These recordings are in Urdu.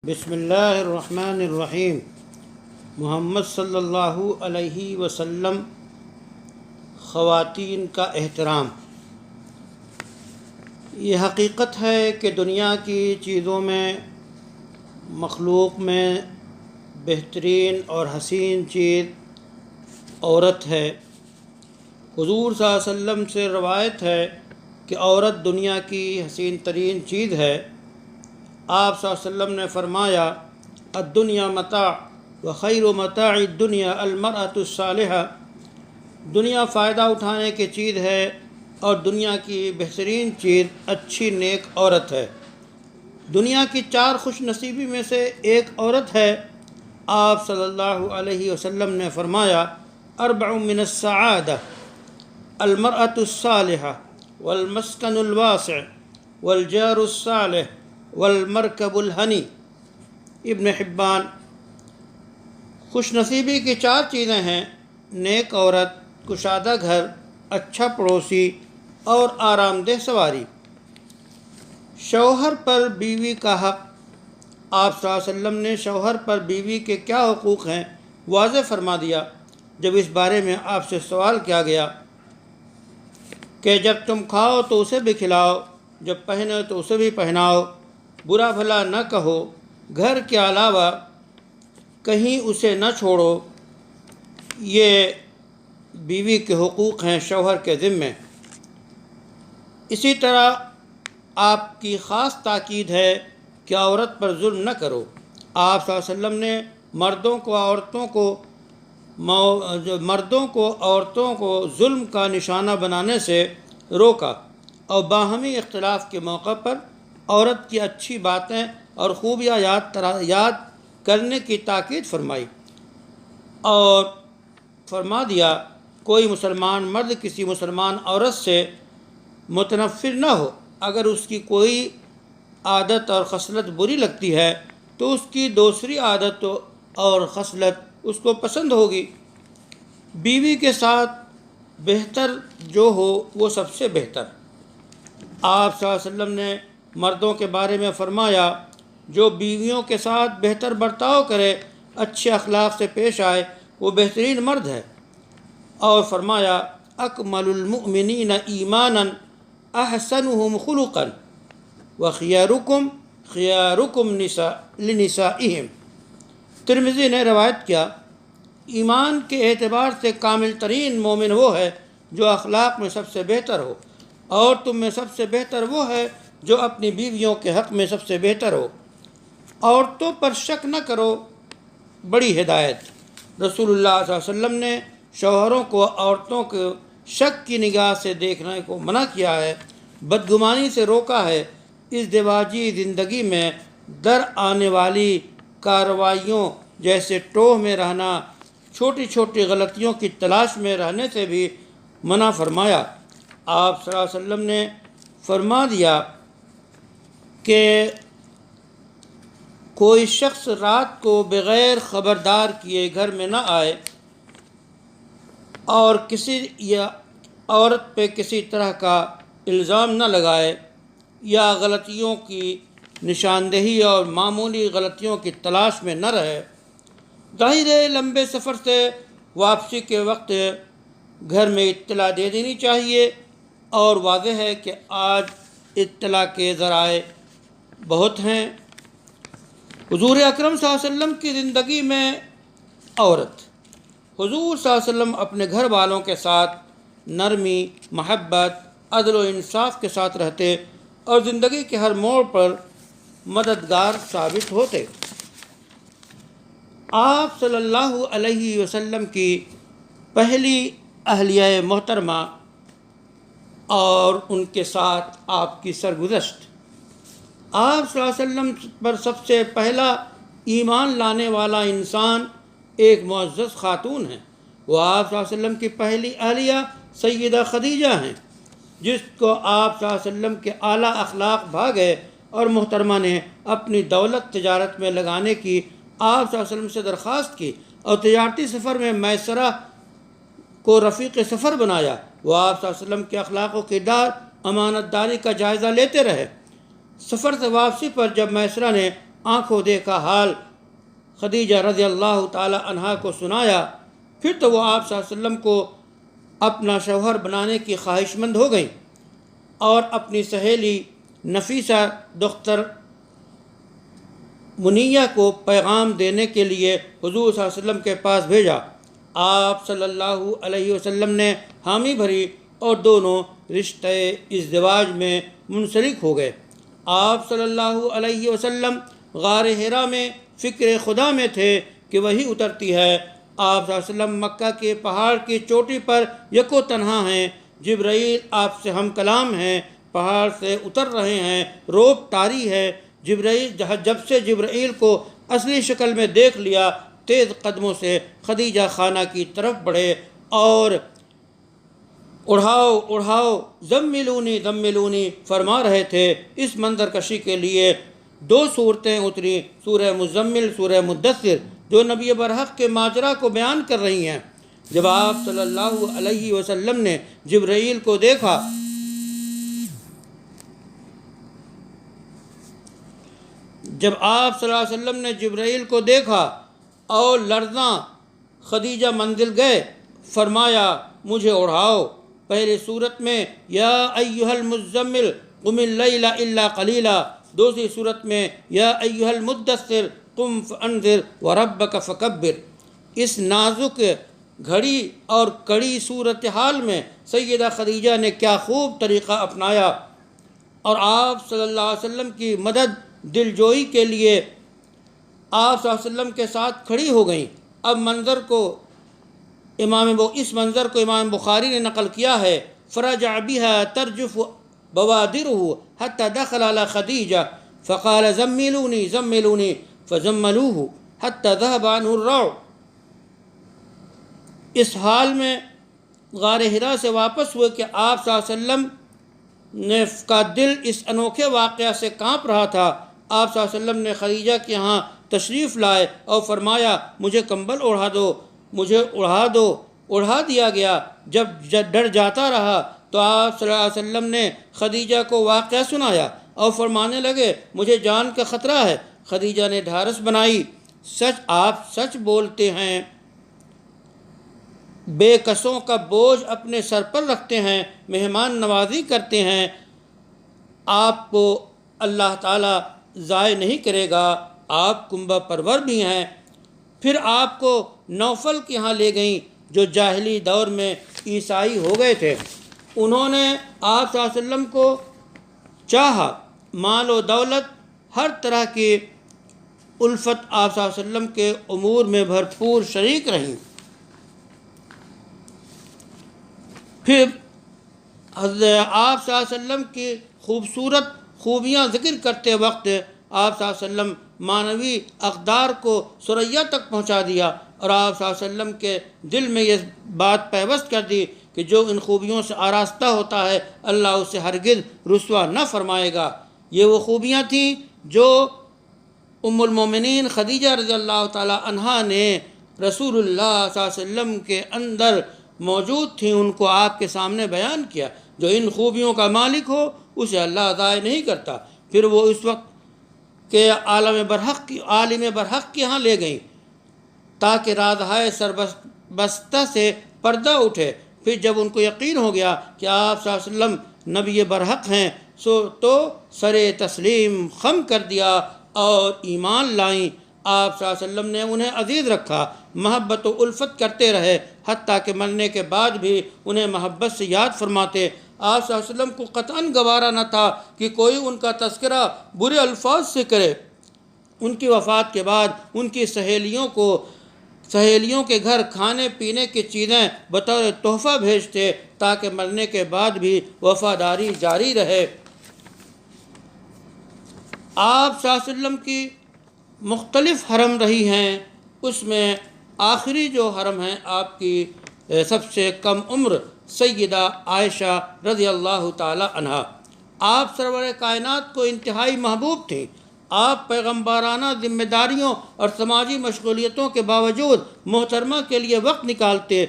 بسم اللہ الرحمن الرحیم۔ محمد صلی اللہ علیہ وسلم خواتین کا احترام۔ یہ حقیقت ہے کہ دنیا کی چیزوں میں، مخلوق میں بہترین اور حسین چیز عورت ہے۔ حضور صلی اللہ علیہ وسلم سے روایت ہے کہ عورت دنیا کی حسین ترین چیز ہے۔ آپ صلی اللہ علیہ وسلم نے فرمایا، الدنیا متاع وخیر متاع الدنیا المرأة الصالحہ۔ دنیا فائدہ اٹھانے کی چیز ہے اور دنیا کی بہترین چیز اچھی نیک عورت ہے۔ دنیا کی 4 خوش نصیبی میں سے ایک عورت ہے۔ آپ صلی اللہ علیہ وسلم نے فرمایا، 4 من السعادہ، المرأة الصالحہ والمسکن الواسع والجار الصالح والمرکب الہنی۔ ابن حبان۔ خوش نصیبی کی 4 چیزیں ہیں: نیک عورت، کشادہ گھر، اچھا پڑوسی اور آرام دہ سواری۔ شوہر پر بیوی کا حق۔ آپ صلی اللہ علیہ وسلم نے شوہر پر بیوی کے کیا حقوق ہیں واضح فرما دیا۔ جب اس بارے میں آپ سے سوال کیا گیا کہ جب تم کھاؤ تو اسے بھی کھلاؤ، جب پہنو تو اسے بھی پہناؤ، برا بھلا نہ کہو، گھر کے علاوہ کہیں اسے نہ چھوڑو، یہ بیوی کے حقوق ہیں شوہر کے ذمے۔ اسی طرح آپ کی خاص تاکید ہے کہ عورت پر ظلم نہ کرو۔ آپ صلی اللہ علیہ وسلم نے مردوں کو عورتوں کو ظلم کا نشانہ بنانے سے روکا اور باہمی اختلاف کے موقع پر عورت کی اچھی باتیں اور خوبیاں یاد کرنے کی تاکید فرمائی، اور فرما دیا، کوئی مسلمان مرد کسی مسلمان عورت سے متنفر نہ ہو۔ اگر اس کی کوئی عادت اور خصلت بری لگتی ہے تو اس کی دوسری عادت اور خصلت اس کو پسند ہوگی۔ بیوی کے ساتھ بہتر جو ہو وہ سب سے بہتر۔ آپ صلی اللہ علیہ وسلم نے مردوں کے بارے میں فرمایا، جو بیویوں کے ساتھ بہتر برتاؤ کرے، اچھے اخلاق سے پیش آئے، وہ بہترین مرد ہے۔ اور فرمایا، اکمل المؤمنین ایمانا احسنهم خلقا وخیارکم خیارکم لنسائہم۔ ترمذی نے روایت کیا، ایمان کے اعتبار سے کامل ترین مومن وہ ہے جو اخلاق میں سب سے بہتر ہو، اور تم میں سب سے بہتر وہ ہے جو اپنی بیویوں کے حق میں سب سے بہتر ہو۔ عورتوں پر شک نہ کرو، بڑی ہدایت۔ رسول اللہ صلی اللہ علیہ وسلم نے شوہروں کو عورتوں کو شک کی نگاہ سے دیکھنے کو منع کیا ہے، بدگمانی سے روکا ہے۔ ازدواجی زندگی میں در آنے والی کارروائیوں جیسے ٹوہ میں رہنا، چھوٹی چھوٹی غلطیوں کی تلاش میں رہنے سے بھی منع فرمایا۔ آپ صلی اللہ علیہ وسلم نے فرما دیا کہ کوئی شخص رات کو بغیر خبردار کیے گھر میں نہ آئے اور کسی یا عورت پہ کسی طرح کا الزام نہ لگائے یا غلطیوں کی نشاندہی اور معمولی غلطیوں کی تلاش میں نہ رہے۔ ظاہر ہے لمبے سفر سے واپسی کے وقت گھر میں اطلاع دے دینی چاہیے، اور واضح ہے کہ آج اطلاع کے ذرائع بہت ہیں۔ حضور اکرم صلی اللہ علیہ وسلم کی زندگی میں عورت۔ حضور صلی اللہ علیہ وسلم اپنے گھر والوں کے ساتھ نرمی، محبت، عدل و انصاف کے ساتھ رہتے اور زندگی کے ہر موڑ پر مددگار ثابت ہوتے۔ آپ صلی اللہ علیہ وسلم کی پہلی اہلیہ محترمہ اور ان کے ساتھ آپ کی سرگزشت۔ آپ صلی اللہ علیہ وسلم پر سب سے پہلا ایمان لانے والا انسان ایک معزز خاتون ہے۔ وہ آپ صلی اللہ علیہ وسلم کی پہلی اہلیہ سیدہ خدیجہ ہیں، جس کو آپ صلی اللہ علیہ وسلم کے اعلیٰ اخلاق بھا گئے اور محترمہ نے اپنی دولت تجارت میں لگانے کی آپ صلی اللہ علیہ وسلم سے درخواست کی اور تجارتی سفر میں میسرہ کو رفیق سفر بنایا۔ وہ آپ صلی اللہ علیہ وسلم کے اخلاق و کردار، امانت داری کا جائزہ لیتے رہے۔ سفر سے واپسی پر جب میسرہ نے آنکھوں دیکھا حال خدیجہ رضی اللہ تعالی عنہا کو سنایا، پھر تو وہ آپ صلی اللہ علیہ وسلم کو اپنا شوہر بنانے کی خواہش مند ہو گئیں اور اپنی سہیلی نفیسہ دختر منیہ کو پیغام دینے کے لیے حضور صلی اللہ علیہ وسلم کے پاس بھیجا۔ آپ صلی اللہ علیہ وسلم نے حامی بھری اور دونوں رشتہ ازدواج میں منسلک ہو گئے۔ آپ صلی اللہ علیہ وسلم غار حرا میں فکر خدا میں تھے کہ وہی اترتی ہے۔ آپ صلی اللہ علیہ وسلم مکہ کے پہاڑ کی چوٹی پر یکو تنہا ہیں، جبرائیل آپ سے ہم کلام ہیں، پہاڑ سے اتر رہے ہیں، روب طاری ہے۔ جب سے جبرائیل کو اصلی شکل میں دیکھ لیا، تیز قدموں سے خدیجہ خانہ کی طرف بڑھے اور اڑھاؤ اڑھاؤ زملونی زملونی فرما رہے تھے۔ اس منظر کشی کے لیے دو صورتیں اتری، سورہ مزمل، سورہ مدثر، جو نبی برحق کے ماجرا کو بیان کر رہی ہیں۔ جب آپ صلی اللہ علیہ وسلم نے جبرائیل کو دیکھا اور لرزاں خدیجہ منزل گئے، فرمایا مجھے اڑھاؤ۔ پہلی صورت میں یا ایھا المزمل قم اللیل الا قلیلا، دوسری صورت میں یا ایھا المدثر قم فانذر وربک فکبر۔ اس نازک گھڑی اور کڑی صورتحال میں سیدہ خدیجہ نے کیا خوب طریقہ اپنایا اور آپ صلی اللہ علیہ وسلم کی مدد دل جوئی کے لیے آپ صلی اللہ علیہ وسلم کے ساتھ کھڑی ہو گئیں۔ اب اس منظر کو امام بخاری نے نقل کیا ہے، فرجع بها ترجف بوادره حتى دخل على خدیجہ فقال زملونی زملونی فزملوه حتى ذهب عنه الروع۔ اس حال میں غار حرا سے واپس ہوئے کہ آپ صلی اللہ علیہ وسلم کا دل اس انوکھے واقعہ سے کانپ رہا تھا۔ آپ صلی اللہ علیہ وسلم نے خدیجہ کے ہاں تشریف لائے اور فرمایا مجھے کمبل اڑھا دو، مجھے اڑھا دو۔ اڑھا دیا گیا۔ جب ڈر جاتا رہا تو آپ صلی اللہ علیہ وسلم نے خدیجہ کو واقعہ سنایا اور فرمانے لگے مجھے جان کا خطرہ ہے۔ خدیجہ نے ڈھارس بنائی، آپ سچ بولتے ہیں، بے کسوں کا بوجھ اپنے سر پر رکھتے ہیں، مہمان نوازی کرتے ہیں، آپ کو اللہ تعالیٰ ضائع نہیں کرے گا، آپ کنبہ پرور بھی ہیں۔ پھر آپ کو نوفل کے ہاں لے گئیں جو جاہلی دور میں عیسائی ہو گئے تھے۔ انہوں نے آپ صلی اللہ علیہ وسلم کو چاہا، مال و دولت ہر طرح کی الفت آپ صلی اللہ علیہ وسلم کے امور میں بھرپور شریک رہیں۔ پھر آپ صلی اللہ علیہ وسلم کی خوبصورت خوبیاں ذکر کرتے وقت آپ صلی اللہ علیہ وسلم معنوی اقدار کو ثریا تک پہنچا دیا اور آپ صلی اللہ علیہ وسلم کے دل میں یہ بات پیوست کر دی کہ جو ان خوبیوں سے آراستہ ہوتا ہے اللہ اسے ہرگز رسوا نہ فرمائے گا۔ یہ وہ خوبیاں تھیں جو ام المومنین خدیجہ رضی اللہ تعالی عنہا نے رسول اللہ صلی اللہ علیہ وسلم کے اندر موجود تھیں، ان کو آپ کے سامنے بیان کیا۔ جو ان خوبیوں کا مالک ہو اسے اللہ ضائع نہیں کرتا۔ پھر وہ اس وقت کہ عالم برحق کے ہاں لے گئیں تاکہ رازہائے سربستہ سے پردہ اٹھے۔ پھر جب ان کو یقین ہو گیا کہ آپ صلی اللہ علیہ وسلم نبی برحق ہیں تو سر تسلیم خم کر دیا اور ایمان لائیں۔ آپ صلی اللہ علیہ وسلم نے انہیں عزیز رکھا، محبت و الفت کرتے رہے، حتیٰ کہ مرنے کے بعد بھی انہیں محبت سے یاد فرماتے۔ آپ صلی اللہ علیہ وسلم کو قطعاً گوارا نہ تھا کہ کوئی ان کا تذکرہ برے الفاظ سے کرے۔ ان کی وفات کے بعد ان کی سہیلیوں کے گھر کھانے پینے کی چیزیں بطور تحفہ بھیجتے تاکہ مرنے کے بعد بھی وفاداری جاری رہے۔ آپ صلی اللہ علیہ وسلم کی مختلف حرم رہی ہیں، اس میں آخری جو حرم ہیں آپ کی سب سے کم عمر سیدہ عائشہ رضی اللہ تعالی عنہا۔ آپ سرور کائنات کو انتہائی محبوب تھیں۔ آپ پیغمبرانہ ذمہ داریوں اور سماجی مشغولیتوں کے باوجود محترمہ کے لیے وقت نکالتے،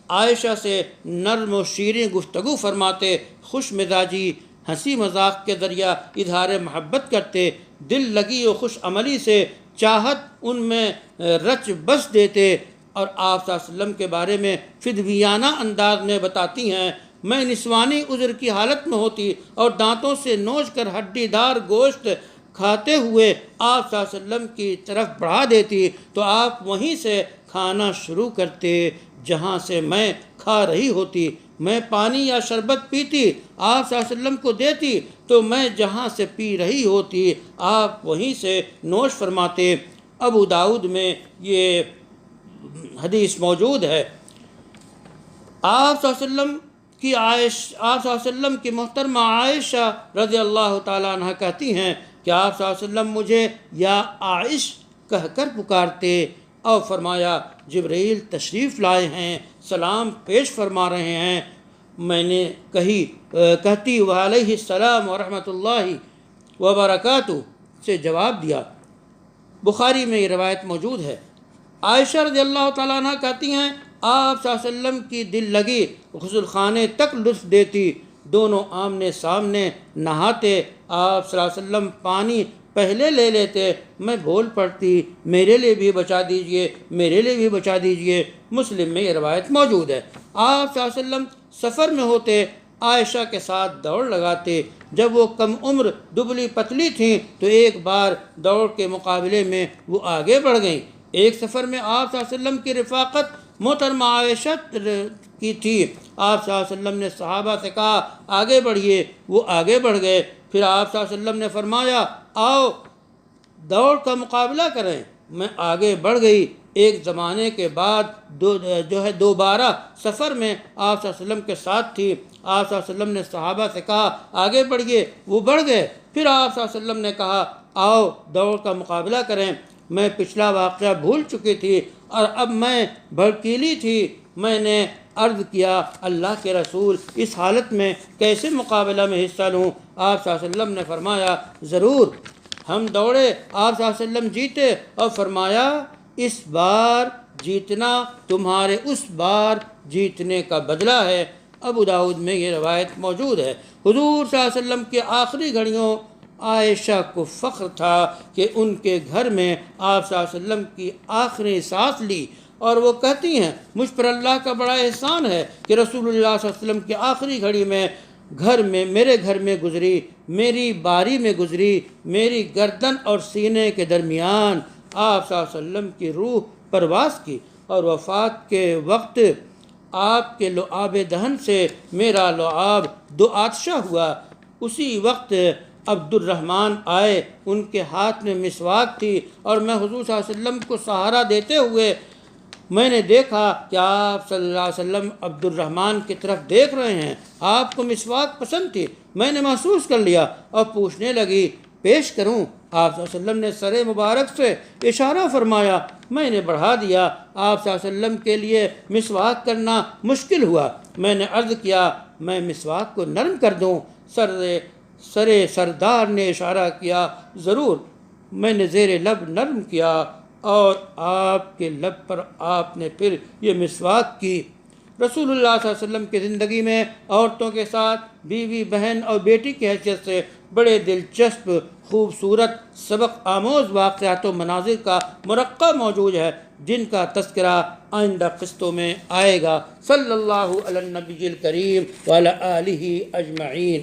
عائشہ سے نرم و شیریں گفتگو فرماتے، خوش مزاجی ہنسی مذاق کے ذریعہ اظہار محبت کرتے، دل لگی و خوش عملی سے چاہت ان میں رچ بس دیتے، اور آپ صلی اللہ علیہ وسلم کے بارے میں فدویانہ انداز میں بتاتی ہیں، میں نسوانی عذر کی حالت میں ہوتی اور دانتوں سے نوچ کر ہڈی دار گوشت کھاتے ہوئے آپ صلی اللہ علیہ وسلم کی طرف بڑھا دیتی تو آپ وہیں سے کھانا شروع کرتے جہاں سے میں کھا رہی ہوتی۔ میں پانی یا شربت پیتی، آپ صلی اللہ علیہ وسلم کو دیتی تو میں جہاں سے پی رہی ہوتی آپ وہیں سے نوش فرماتے۔ ابو داؤد میں یہ حدیث موجود ہے۔ آپ صلی اللہ علیہ وسلم آپ صلی اللہ علیہ وسلم کی محترمہ عائشہ رضی اللہ تعالیٰ عنہ کہتی ہیں کہ آپ صلی اللہ علیہ وسلم مجھے یا عائش کہہ کر پکارتے، اور فرمایا جبرائیل تشریف لائے ہیں، سلام پیش فرما رہے ہیں۔ میں نے کہتی وعلیہ السلام ورحمۃ اللہ وبرکاتہ سے جواب دیا۔ بخاری میں یہ روایت موجود ہے۔ عائشہ رضی اللہ تعالیٰ عنہ کہتی ہیں آپ صلی اللہ علیہ وسلم کی دل لگی غسل خانے تک لطف دیتی، دونوں آمنے سامنے نہاتے، آپ صلی اللہ علیہ وسلم پانی پہلے لے لیتے، میں بول پڑتی میرے لیے بھی بچا دیجئے، میرے لیے بھی بچا دیجئے۔ مسلم میں یہ روایت موجود ہے۔ آپ صلی اللہ علیہ وسلم سفر میں ہوتے، عائشہ کے ساتھ دوڑ لگاتے، جب وہ کم عمر دبلی پتلی تھیں تو ایک بار دوڑ کے مقابلے میں وہ آگے بڑھ گئیں۔ ایک سفر میں آپ صلی اللہ علیہ وسلم کی رفاقت محترمہ عائشہ کی تھی، آپ صلی اللہ علیہ وسلم نے صحابہ سے کہا آگے بڑھیے، وہ آگے بڑھ گئے، پھر آپ صلی اللہ علیہ وسلم نے فرمایا آؤ دوڑ کا مقابلہ کریں، میں آگے بڑھ گئی۔ ایک زمانے کے بعد دوبارہ سفر میں آپ صلی اللہ علیہ وسلم کے ساتھ تھی، آپ صلی اللہ علیہ وسلم نے صحابہ سے کہا آگے بڑھیے، وہ بڑھ گئے، پھر آپ صلی اللہ علیہ وسلم نے کہا آؤ دوڑ کا مقابلہ کریں۔ میں پچھلا واقعہ بھول چکی تھی اور اب میں بھڑکیلی تھی، میں نے عرض کیا اللہ کے رسول اس حالت میں کیسے مقابلہ میں حصہ لوں؟ آپ صلی اللہ علیہ وسلم نے فرمایا ضرور۔ ہم دوڑے، آپ صلی اللہ علیہ وسلم جیتے اور فرمایا اس بار جیتنا تمہارے اس بار جیتنے کا بدلہ ہے۔ ابو داؤد میں یہ روایت موجود ہے۔ حضور صلی اللہ علیہ وسلم کے آخری گھڑیوں عائشہ کو فخر تھا کہ ان کے گھر میں آپ صلی اللہ علیہ وسلم کی آخری سانس لی، اور وہ کہتی ہیں مجھ پر اللہ کا بڑا احسان ہے کہ رسول اللہ صلی اللہ علیہ وسلم کی آخری گھڑی میں میرے گھر میں گزری، میری باری میں گزری، میری گردن اور سینے کے درمیان آپ صلی اللہ علیہ وسلم کی روح پرواز کی، اور وفات کے وقت آپ کے لعاب دہن سے میرا لعاب دو آتشہ ہوا۔ اسی وقت عبد الرحمن آئے، ان کے ہاتھ میں مسواک تھی، اور میں حضور صلی اللہ علیہ وسلم کو سہارا دیتے ہوئے میں نے دیکھا کہ آپ صلی اللہ علیہ وسلم عبد الرحمن کی طرف دیکھ رہے ہیں، آپ کو مسواک پسند تھی، میں نے محسوس کر لیا اور پوچھنے لگی پیش کروں؟ آپ صلی اللہ علیہ وسلم نے سر مبارک سے اشارہ فرمایا، میں نے بڑھا دیا۔ آپ صلی اللہ علیہ وسلم کے لیے مسواک کرنا مشکل ہوا، میں نے عرض کیا میں مسواک کو نرم کر دوں؟ سردار نے اشارہ کیا ضرور۔ میں نے زیر لب نرم کیا اور آپ کے لب پر آپ نے پھر یہ مسواک کی۔ رسول اللہ صلی اللہ علیہ وسلم کی زندگی میں عورتوں کے ساتھ بیوی، بہن اور بیٹی کی حیثیت سے بڑے دلچسپ، خوبصورت، سبق آموز واقعات و مناظر کا مرقع موجود ہے، جن کا تذکرہ آئندہ قسطوں میں آئے گا۔ صلی اللہ علی النبی الکریم وعلی آلہ اجمعین۔